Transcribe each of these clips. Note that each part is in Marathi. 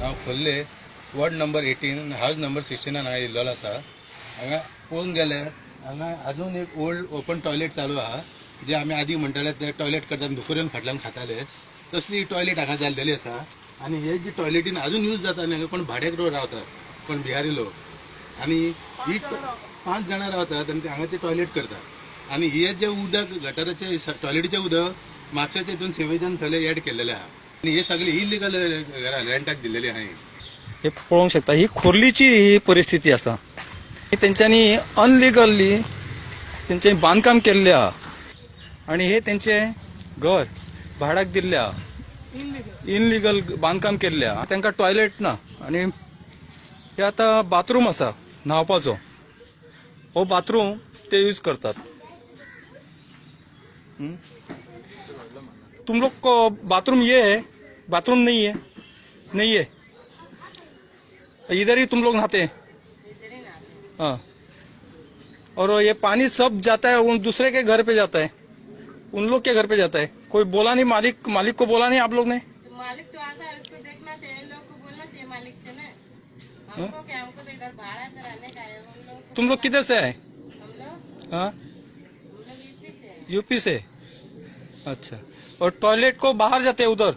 हांव खोल्ले वॉर्ड नंबर 18 हाऊस नंबर 16 हांगा येयल्लो आसा. हांगा पळोवन गेल्यार हांगा अजून एक ओल्ड ओपन टॉयलेट चालू आहा, जे आमी आदीं म्हणटाले ते टॉयलेट करताना दुसऱ्यान फाटल्यान खाताले, तसली टॉयलेट हांगा जाल्लेली आसा. आनी हे जी टॉयलेटीन अजून यूज जाता न्ही, कोण भाड्याक रावतात, कोण बिहारी लोक, आनी ही 5 जाणां रावतात आनी हांगा ते टॉयलेट करतात. आनी हे जे उदक गटाराचे टॉयलेटीचे उदक म्हापशेच्या हितून सिवेजान थंय एड केल्लेले आहा. आनी हे सगळे इलिगल रेंटाक दिल्लेली आहा. हे पळोवंक शकता, ही खोर्लीची ही परिस्थिती असा. तेंच्यांनी अनलिगली तेंच्यांनी बांदकाम केल्लें आहा आणि हे तेंचे घर भाड्याक दिल्लें आहा. इनलिगल बांदकाम केल्लें आहा. तांकां टॉयलेट ना आणि हे आता बाथरूम असा न्हावपाचो, हो बाथरूम ते यूज करतात. तुम लोग को बाथरूम ये है, बाथरूम नहीं है, नहीं है, इधर ही तुम लोग नहाते हैं. हाँ, और ये पानी सब जाता है उन दूसरे के घर पे जाता है, उन लोग के घर पे जाता है. कोई बोला नहीं, मालिक को बोला नहीं आप लोग ने? तो मालिक तो आता है, उसको देखना चाहिए, लोग को बोलना चाहिए मालिक से ना. हमको क्या, हमको तो इधर भाड़ा पे रहने का है. हम लोग तुम लोग किधर से आए? हम लोग हाँ, यूपी से हैं. यूपी से. अच्छा, और टॉयलेट को बाहर जाते हैं उधर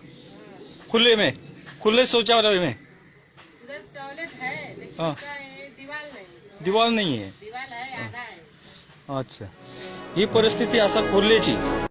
खुले में, खुले शौचालय में? उधर टॉयलेट है लेकिन हाँ. उसका ये दीवार नहीं. दीवार नहीं है. दीवार है, आधा है. अच्छा, ही परिस्थिती असा खोर्लेची.